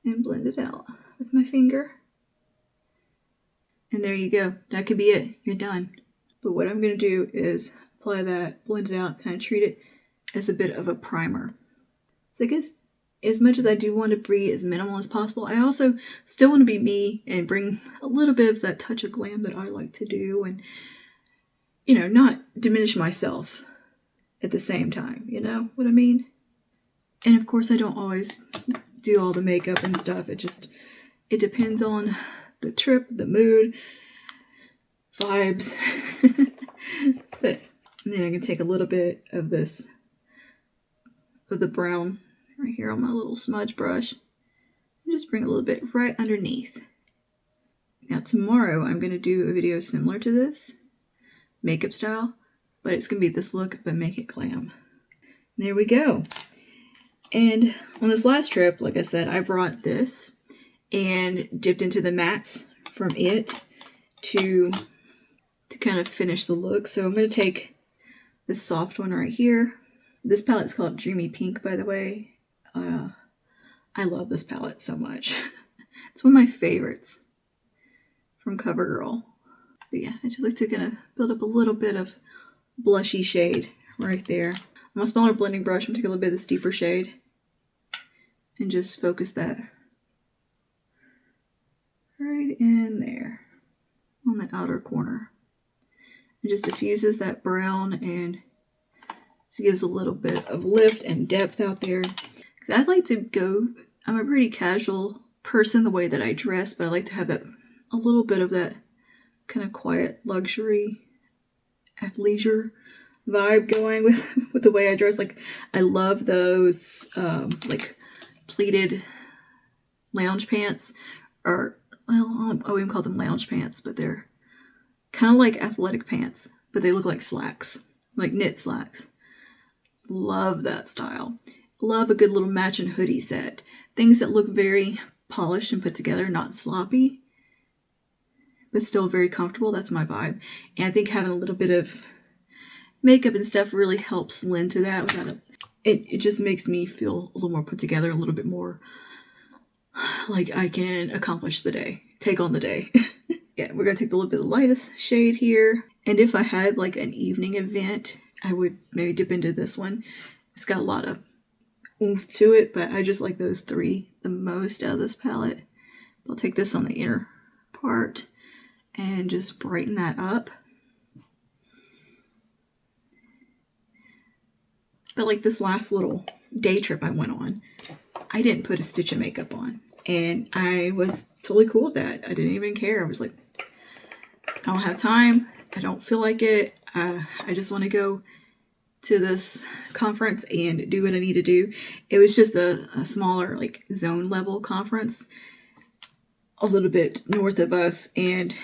[SPEAKER 1] And blend it out with my finger. And there you go. That could be it. You're done. But what I'm going to do is apply that, blend it out, kind of treat it as a bit of a primer. So I guess as much as I do want to be as minimal as possible, I also still want to be me and bring a little bit of that touch of glam that I like to do and, you know, not diminish myself at the same time. You know what I mean? And of course, I don't always do all the makeup and stuff. It depends on the trip, the mood, vibes. But then I can take a little bit of this, of the brown right here on my little smudge brush and just bring a little bit right underneath. Now tomorrow I'm going to do a video similar to this, makeup style, but it's going to be this look, but make it glam. There we go. And on this last trip, like I said, I brought this and dipped into the mattes from it to kind of finish the look. So I'm going to take this soft one right here. This palette's called Dreamy Pink, by the way. I love this palette so much. It's one of my favorites from CoverGirl. But yeah, I just like to kind of build up a little bit of blushy shade right there. On a smaller blending brush, I'm going to take a little bit of the steeper shade and just focus that right in there on the outer corner. It just diffuses that brown and just gives a little bit of lift and depth out there. Because I'd like to go, I'm a pretty casual person the way that I dress, but I like to have that, a little bit of that kind of quiet luxury athleisure vibe going with the way I dress. Like I love those like pleated lounge pants, or well, I wouldn't call them lounge pants, but they're kind of like athletic pants, but they look like slacks, like knit slacks. Love that style. Love a good little matching hoodie set. Things that look very polished and put together, not sloppy, but still very comfortable. That's my vibe. And I think having a little bit of makeup and stuff really helps lend to that. Without it just makes me feel a little more put together, a little bit more like I can accomplish the day, take on the day. Yeah, we're going to take a little bit of the lightest shade here. And if I had like an evening event, I would maybe dip into this one. It's got a lot of oomph to it, but I just like those three the most out of this palette. I'll take this on the inner part and just brighten that up. But like this last little day trip I went on, I didn't put a stitch of makeup on. And I was totally cool with that. I didn't even care. I was like, I don't have time. I don't feel like it. I just want to go to this conference and do what I need to do. It was just a smaller, like, zone level conference a little bit north of us, and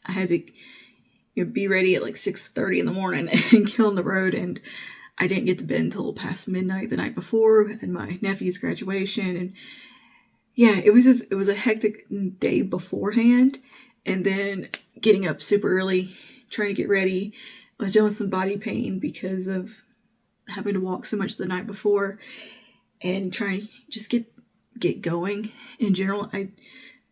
[SPEAKER 1] I had to be ready at like 6:30 in the morning and get on the road, and I didn't get to bed until past midnight the night before, and my nephew's graduation, and yeah, it was a hectic day beforehand, and then getting up super early, trying to get ready. I was dealing with some body pain because of having to walk so much the night before, and trying to just get going. In general,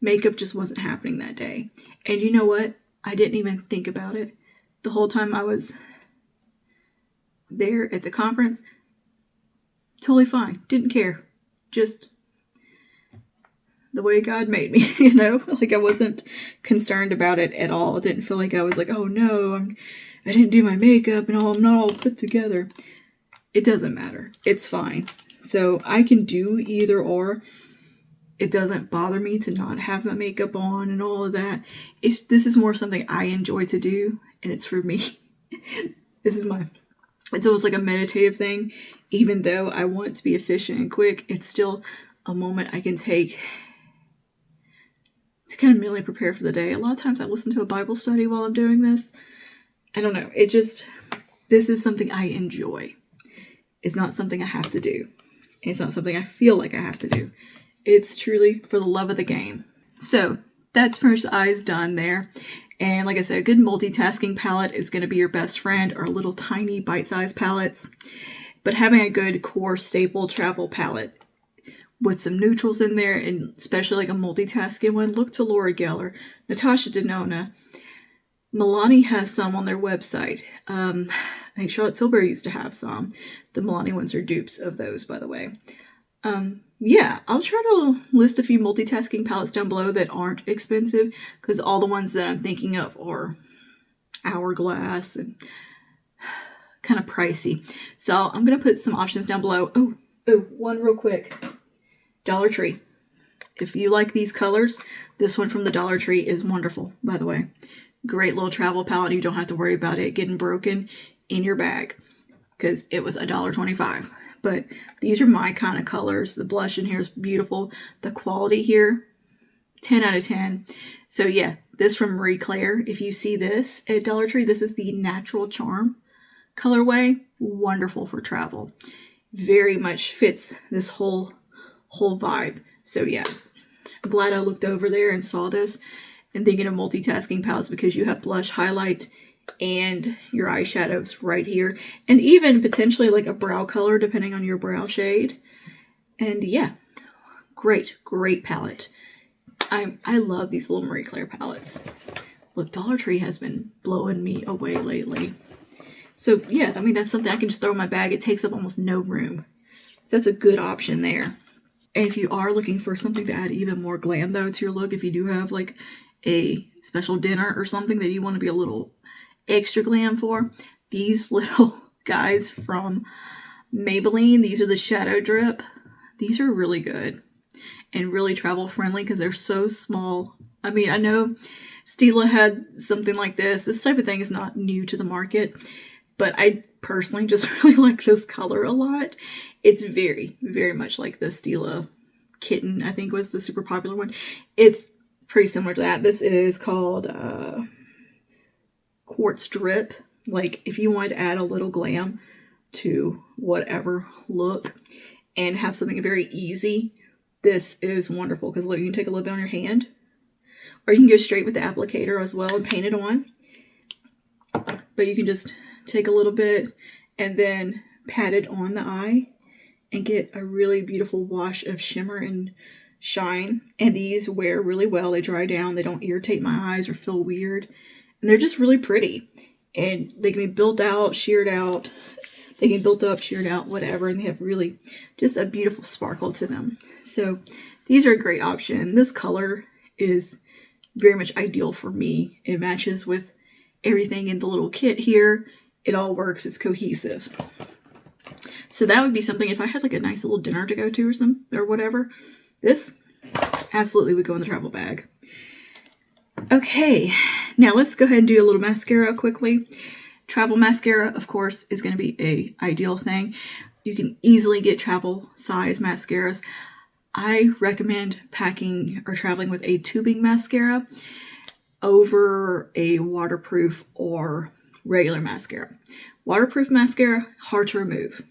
[SPEAKER 1] makeup just wasn't happening that day. And you know what? I didn't even think about it the whole time I was there at the conference. Totally fine. Didn't care. Just the way God made me, you know? Like, I wasn't concerned about it at all. I didn't feel like I was like, oh no, I didn't do my makeup and I'm not all put together. It doesn't matter. It's fine. So I can do either or. It doesn't bother me to not have my makeup on and all of that. This is more something I enjoy to do, and it's for me. It's almost like a meditative thing. Even though I want it to be efficient and quick, it's still a moment I can take to kind of mentally prepare for the day. A lot of times I listen to a Bible study while I'm doing this. I don't know. This is something I enjoy. It's not something I have to do. It's not something I feel like I have to do. It's truly for the love of the game. So that's pretty much the eyes done there. And like I said, a good multitasking palette is going to be your best friend, or little tiny bite-sized palettes. But having a good core staple travel palette with some neutrals in there, and especially like a multitasking one, look to Laura Geller, Natasha Denona. Milani has some on their website. I think Charlotte Tilbury used to have some. The Milani ones are dupes of those, by the way. Yeah, I'll try to list a few multitasking palettes down below that aren't expensive, because all the ones that I'm thinking of are Hourglass and kind of pricey. So I'm going to put some options down below. Oh, one real quick. Dollar Tree. If you like these colors, this one from the Dollar Tree is wonderful, by the way. Great little travel palette. You don't have to worry about it getting broken in your bag, because it was $1.25. But these are my kind of colors. The blush in here is beautiful. The quality here, 10 out of 10. So yeah, this from Marie Claire. If you see this at Dollar Tree, this is the Natural Charm colorway. Wonderful for travel. Very much fits this whole vibe. So yeah, I'm glad I looked over there and saw this. And thinking of multitasking palettes, because you have blush, highlight, and your eyeshadows right here, and even potentially like a brow color depending on your brow shade. And yeah, great palette. I love these little Marie Claire palettes. Look, Dollar Tree has been blowing me away lately. So yeah, I mean, that's something I can just throw in my bag. It takes up almost no room, so that's a good option there. And if you are looking for something to add even more glam though to your look, if you do have like a special dinner or something that you want to be a little extra glam for, these little guys from Maybelline, these are the Shadow Drip. These are really good and really travel friendly because they're so small. I mean, I know Stila had something like this. This type of thing is not new to the market, but I personally just really like this color a lot. It's very, very much like the Stila Kitten, I think was the super popular one. It's pretty similar to that. This is called Quartz Drip. Like, if you wanted to add a little glam to whatever look and have something very easy, this is wonderful. Because look, you can take a little bit on your hand, or you can go straight with the applicator as well and paint it on. But you can just take a little bit and then pat it on the eye and get a really beautiful wash of shimmer and shine. And these wear really well. They dry down. They don't irritate my eyes or feel weird. And they're just really pretty. And they can be built out, sheared out. They can be built up, sheared out, whatever. And they have really just a beautiful sparkle to them. So these are a great option. This color is very much ideal for me. It matches with everything in the little kit here. It all works. It's cohesive. So that would be something if I had like a nice little dinner to go to or whatever. This absolutely would go in the travel bag. Okay, now let's go ahead and do a little mascara quickly. Travel mascara, of course, is going to be a ideal thing. You can easily get travel size mascaras. I recommend packing or traveling with a tubing mascara over a waterproof or regular mascara. Waterproof mascara, hard to remove.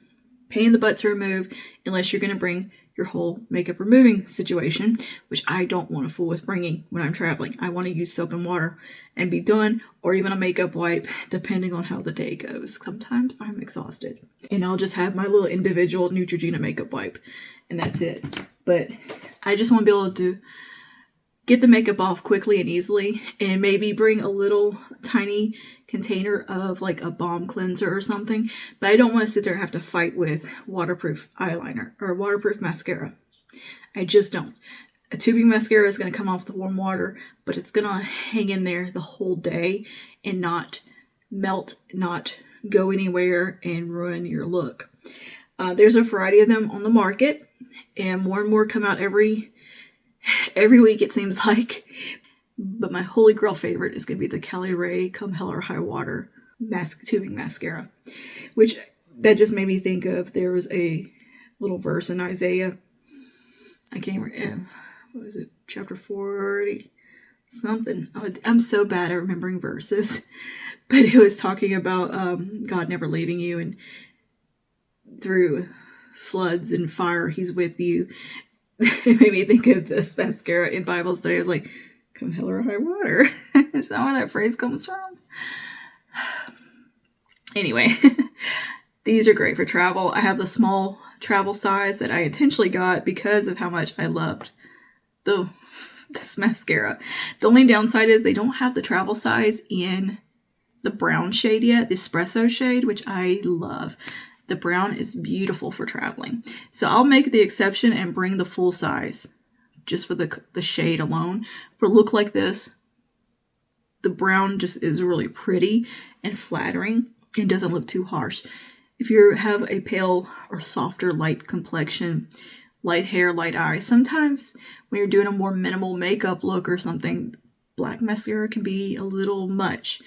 [SPEAKER 1] Pain in the butt to remove unless you're going to bring your whole makeup removing situation, which I don't want to fool with bringing when I'm traveling. I want to use soap and water and be done, or even a makeup wipe, depending on how the day goes. Sometimes I'm exhausted and I'll just have my little individual Neutrogena makeup wipe and that's it. But I just want to be able to get the makeup off quickly and easily, and maybe bring a little tiny container of like a balm cleanser or something. But I don't want to sit there and have to fight with waterproof eyeliner or waterproof mascara. I just don't. A tubing mascara is going to come off the warm water, but it's going to hang in there the whole day and not melt, not go anywhere and ruin your look. There's a variety of them on the market, and more come out every week, it seems like. But my holy grail favorite is going to be the Cali Ray Come Hell or High Water tubing mascara, which that just made me think of, there was a little verse in Isaiah. I can't remember. What was it? Chapter 40 something. I'm so bad at remembering verses. But it was talking about God never leaving you, and through floods and fire, he's with you. It made me think of this mascara in Bible study. I was like, come hell or high water. Is that where that phrase comes from? Anyway, these are great for travel. I have the small travel size that I intentionally got because of how much I loved this mascara. The only downside is they don't have the travel size in the brown shade yet, the espresso shade, which I love. The brown is beautiful for traveling. So I'll make the exception and bring the full size just for the shade alone. For a look like this, the brown just is really pretty and flattering and doesn't look too harsh. If you have a pale or softer light complexion, light hair, light eyes, sometimes when you're doing a more minimal makeup look or something, black mascara can be a little much.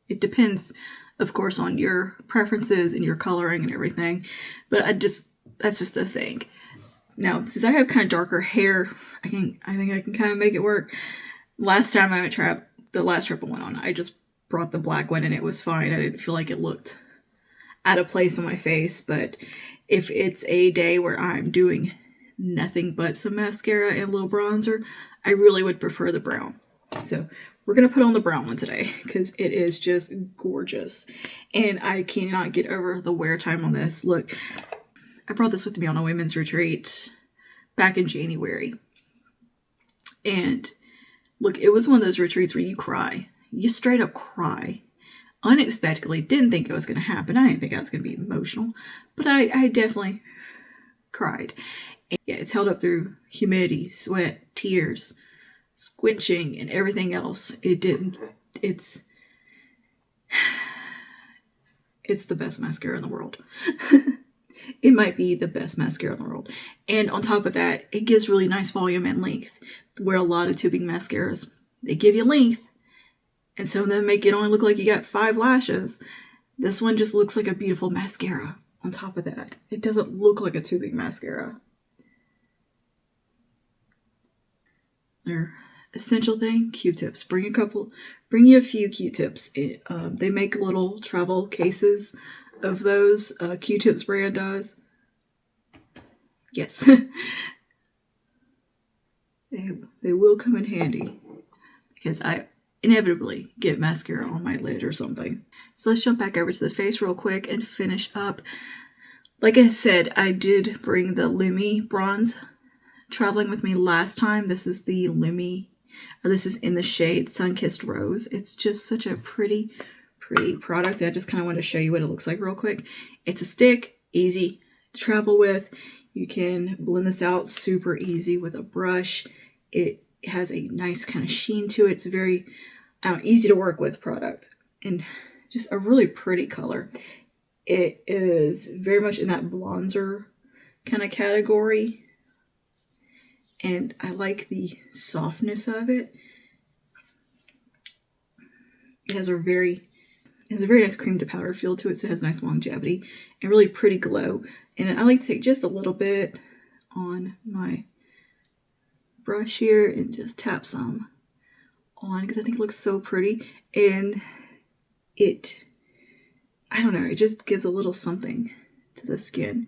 [SPEAKER 1] It depends, of course, on your preferences and your coloring and everything. But that's just a thing. Now, since I have kind of darker hair, I think I can kind of make it work. Last time I went the last trip I went on, I just brought the black one and it was fine. I didn't feel like it looked out of place on my face. But if it's a day where I'm doing nothing but some mascara and a little bronzer, I really would prefer the brown. So we're going to put on the brown one today because it is just gorgeous. And I cannot get over the wear time on this. Look, I brought this with me on a women's retreat back in January. And look, it was one of those retreats where you cry. You straight up cry. Unexpectedly, didn't think it was going to happen. I didn't think I was going to be emotional. But I definitely cried. And yeah, it's held up through humidity, sweat, tears, squinching, and everything else. It's the best mascara in the world. It might be the best mascara in the world. And on top of that, it gives really nice volume and length, where a lot of tubing mascaras, they give you length, and some of them make it only look like you got 5 lashes. This one just looks like a beautiful mascara on top of that. It doesn't look like a tubing mascara. Their essential thing, Q-tips. Bring you a few Q-tips. They make little travel cases of those. Q-tips brand does. Yes. They will come in handy because I inevitably get mascara on my lid or something. So let's jump back over to the face real quick and finish up. Like I said, I did bring the Lumi bronze traveling with me last time. This is the Lumi. This is in the shade Sun-Kissed Rose. It's just such a pretty product. I just kind of want to show you what it looks like real quick. It's a stick, easy to travel with. You can blend this out super easy with a brush. It has a nice kind of sheen to it. It's very easy to work with product and just a really pretty color. It is very much in that bronzer kind of category, and I like the softness of it. It has a very nice cream to powder feel to it, so it has nice longevity and really pretty glow. And I like to take just a little bit on my brush here and just tap some on because I think it looks so pretty. And I don't know, it just gives a little something to the skin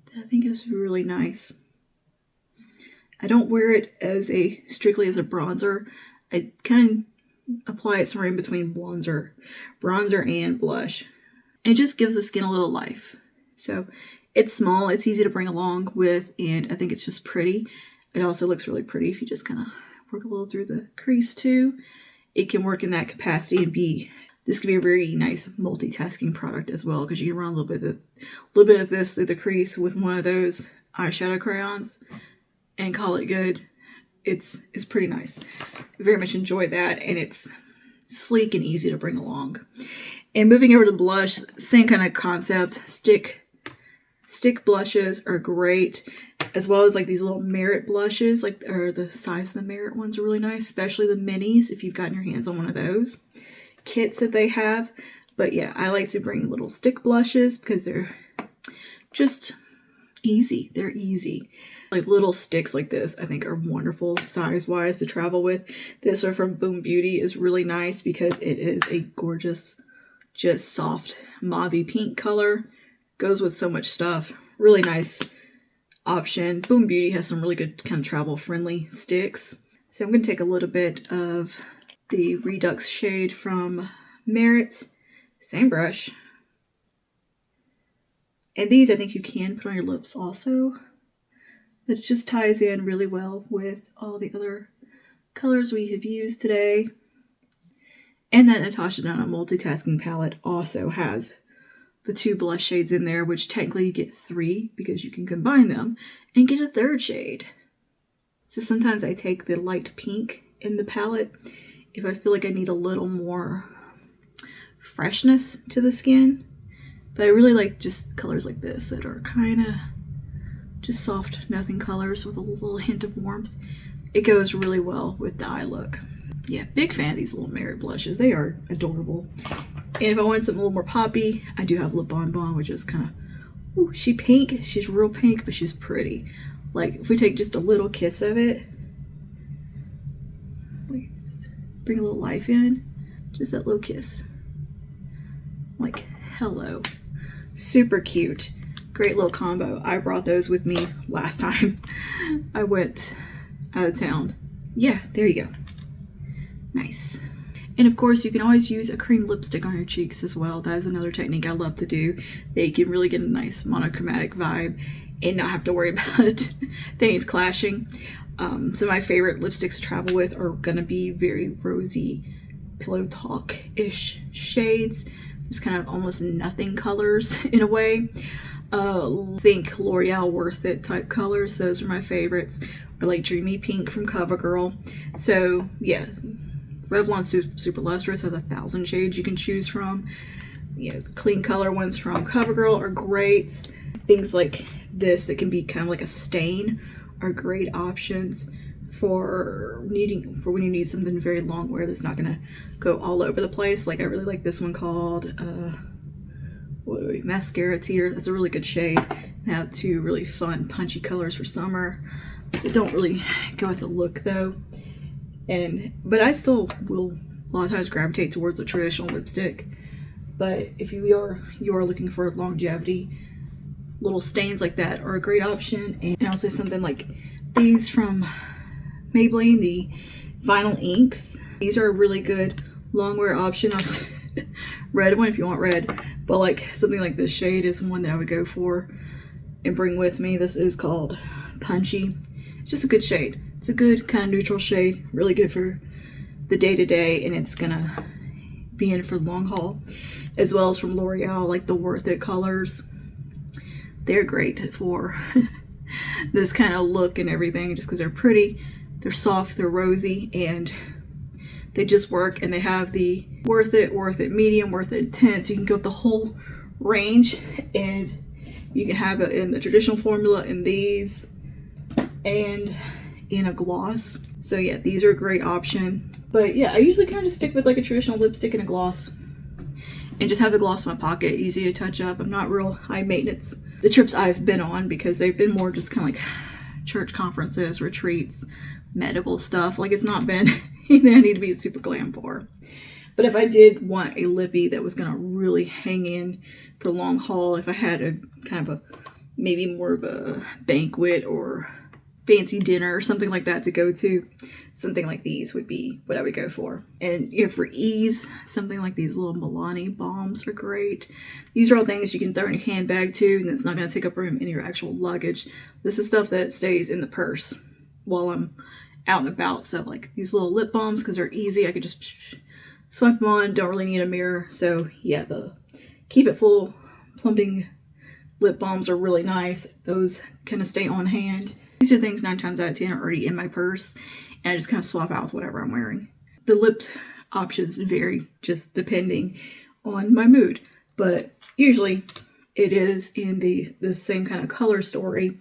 [SPEAKER 1] that I think is really nice. I don't wear it as strictly as a bronzer. I kind of apply it somewhere in between bronzer and blush. It just gives the skin a little life. So it's small, it's easy to bring along with, and I think it's just pretty. It also looks really pretty if you just kind of work a little through the crease too. It can work in that capacity and this could be a very nice multitasking product as well, because you can run a little bit of this through the crease with one of those eyeshadow crayons and call it good. It's pretty nice. I very much enjoy that, and it's sleek and easy to bring along. And moving over to the blush, same kind of concept. Stick blushes are great, as well as like these little Merit blushes, or the size of the Merit ones are really nice, especially the minis if you've gotten your hands on one of those kits that they have. But yeah, I like to bring little stick blushes because they're just easy. They're easy. Like little sticks like this I think are wonderful size-wise to travel with. This one from Boom Beauty is really nice because it is a gorgeous, just soft mauve pink color. Goes with so much stuff. Really nice option. Boom Beauty has some really good kind of travel-friendly sticks. So I'm going to take a little bit of the Redux shade from Merit. Same brush. And these I think you can put on your lips also. But it just ties in really well with all the other colors we have used today. And that Natasha Denona multitasking palette also has the 2 blush shades in there, which technically you get 3 because you can combine them and get a 3rd shade. So sometimes I take the light pink in the palette if I feel like I need a little more freshness to the skin. But I really like just colors like this that are kind of just soft, nothing colors with a little hint of warmth. It goes really well with the eye look. Yeah, big fan of these little Merit blushes. They are adorable. And if I want something a little more poppy, I do have Le Bon Bon, which is kind of, she's pink. She's real pink, but she's pretty. Like, if we take just a little kiss of it, bring a little life in, just that little kiss. Like, hello. Super cute. Great little combo. I brought those with me last time I went out of town. Yeah, there you go. Nice. And of course, you can always use a cream lipstick on your cheeks as well. That is another technique I love to do. They can really get a nice monochromatic vibe and not have to worry about things clashing. So my favorite lipsticks to travel with are gonna be very rosy, pillow talk-ish shades. Just kind of almost nothing colors in a way. Think L'Oreal Worth It type colors. Those are my favorites. Or like Dreamy Pink from CoverGirl. So yeah, Revlon Super Lustrous has 1,000 shades you can choose from. You know, the clean color ones from CoverGirl are great. Things like this that can be kind of like a stain are great options for when you need something very long wear that's not gonna go all over the place. Like I really like this one called Mascara Tear. That's a really good shade. They have 2 really fun punchy colors for summer. They don't really go with the look though. But I still will a lot of times gravitate towards a traditional lipstick. But if you are looking for longevity, little stains like that are a great option. And also something like these from Maybelline, the Vinyl Inks. These are a really good long wear option. Red one if you want red. But like something like this shade is one that I would go for and bring with me. This is called Punchy. It's just a good shade. It's a good kind of neutral shade. Really good for the day-to-day, and it's gonna be in for the long haul. As well as from L'Oreal, like the Worth It colors. They're great for this kind of look and everything just because they're pretty, they're soft, they're rosy, and They just work, and they have the worth it, medium, worth it, intense. You can go up the whole range, and you can have it in the traditional formula, in these, and in a gloss. So yeah, these are a great option. But yeah, I usually kind of just stick with like a traditional lipstick and a gloss, and just have the gloss in my pocket, easy to touch up. I'm not real high maintenance. The trips I've been on, because they've been more just kind of like church conferences, retreats, medical stuff. Like, it's not been anything I need to be super glam for. But if I did want a lippy that was gonna really hang in for long haul, if I had a kind of a, maybe more of a banquet or fancy dinner or something like that to go to, something like these would be what I would go for. And you know, for ease, something like these little Milani balms are great. These are all things you can throw in your handbag too, and it's not going to take up room in your actual luggage. This is stuff that stays in the purse while I'm out and about. So like these little lip balms, because they're easy, I could just swipe them on, don't really need a mirror. So yeah, the Keep It Full plumping lip balms are really nice. Those kind of stay on hand. These are things 9 times out of 10 are already in my purse, and I just kind of swap out with whatever I'm wearing. The lip options vary just depending on my mood, but usually it is in the same kind of color story.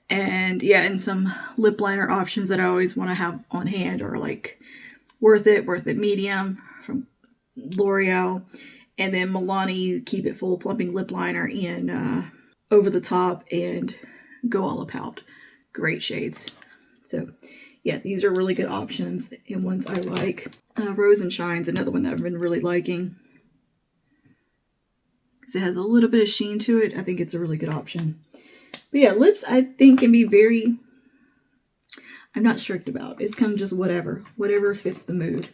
[SPEAKER 1] And yeah, and some lip liner options that I always want to have on hand are like Worth It Medium from L'Oreal, and then Milani Keep It Full plumping lip liner in Over the Top and Go All About. Great shades. So yeah, these are really good options and ones I like. Rose and Shine's another one that I've been really liking, because it has a little bit of sheen to it. I think it's a really good option. But yeah, lips I think can be very, I'm not strict about. It's kind of just whatever fits the mood.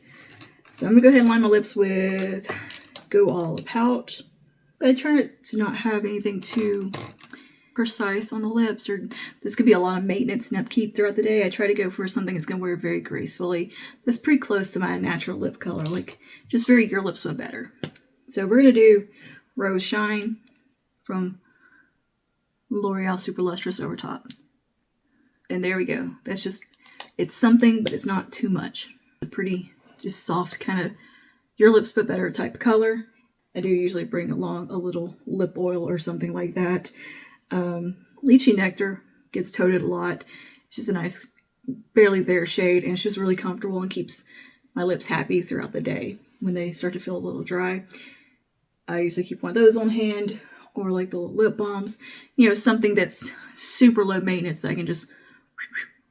[SPEAKER 1] So I'm gonna go ahead and line my lips with Go All About. But I try to not have anything too precise on the lips, or this could be a lot of maintenance and upkeep throughout the day. I try to go for something that's going to wear very gracefully, that's pretty close to my natural lip color, like just very Your Lips But Better. So we're going to do Rose Shine from L'Oreal Super Lustrous Over Top. And there we go. That's just, it's something, but it's not too much. A pretty, just soft kind of Your Lips But Better type color. I do usually bring along a little lip oil or something like that. Lychee Nectar gets toted a lot. It's just a nice, barely there shade, and it's just really comfortable and keeps my lips happy throughout the day when they start to feel a little dry. I usually keep one of those on hand, or like the lip balms, you know, something that's super low maintenance that I can just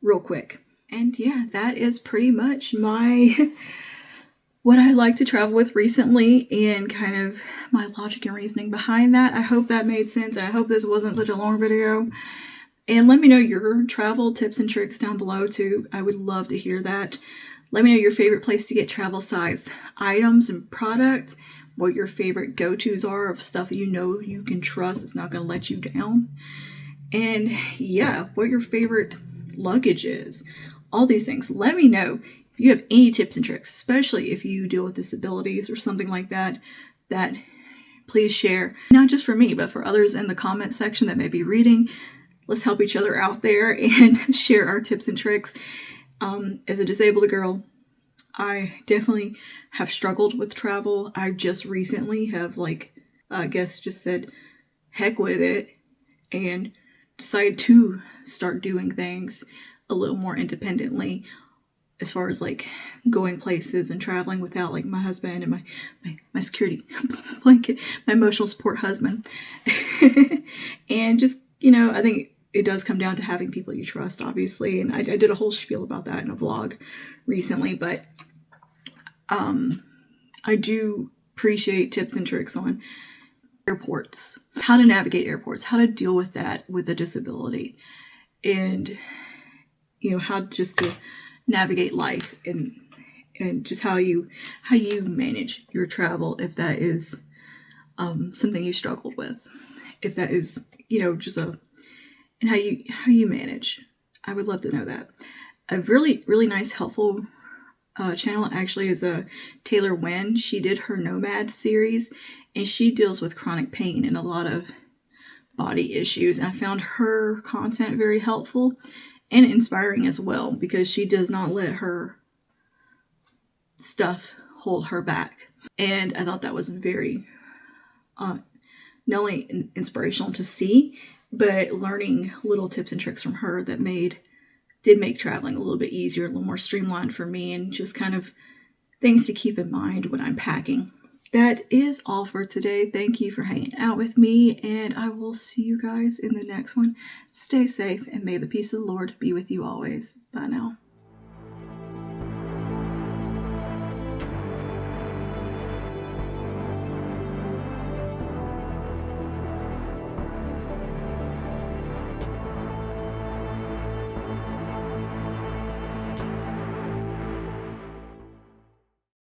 [SPEAKER 1] real quick. And yeah, that is pretty much my what I like to travel with recently, and kind of my logic and reasoning behind that. I hope that made sense. I hope this wasn't such a long video. And let me know your travel tips and tricks down below too. I would love to hear that. Let me know your favorite place to get travel size items and products, what your favorite go-tos are of stuff that you know you can trust, it's not going to let you down. And yeah, what your favorite luggage is. All these things. Let me know. If you have any tips and tricks, especially if you deal with disabilities or something like that, that please share. Not just for me, but for others in the comment section that may be reading. Let's help each other out there and share our tips and tricks. As a disabled girl, I definitely have struggled with travel. I just recently have, I guess, just said, heck with it, and decided to start doing things a little more independently, as far as like going places and traveling without like my husband and my security blanket, my emotional support husband. And just, you know, I think it does come down to having people you trust, obviously. And I did a whole spiel about that in a vlog recently, but I do appreciate tips and tricks on airports, how to navigate airports, how to deal with that with a disability, and, you know, how just to navigate life, and just how you manage your travel if that is something you struggled with, if that is, you know, just and how you manage. I would love to know that. A really nice, helpful channel actually is Taylor Wynn. She did her Nomad series, and she deals with chronic pain and a lot of body issues, and I found her content very helpful and inspiring as well, because she does not let her stuff hold her back. And I thought that was very not only inspirational to see, but learning little tips and tricks from her that did make traveling a little bit easier, a little more streamlined for me, and just kind of things to keep in mind when I'm packing. That is all for today. Thank you for hanging out with me, and I will see you guys in the next one. Stay safe, and may the peace of the Lord be with you always. Bye now.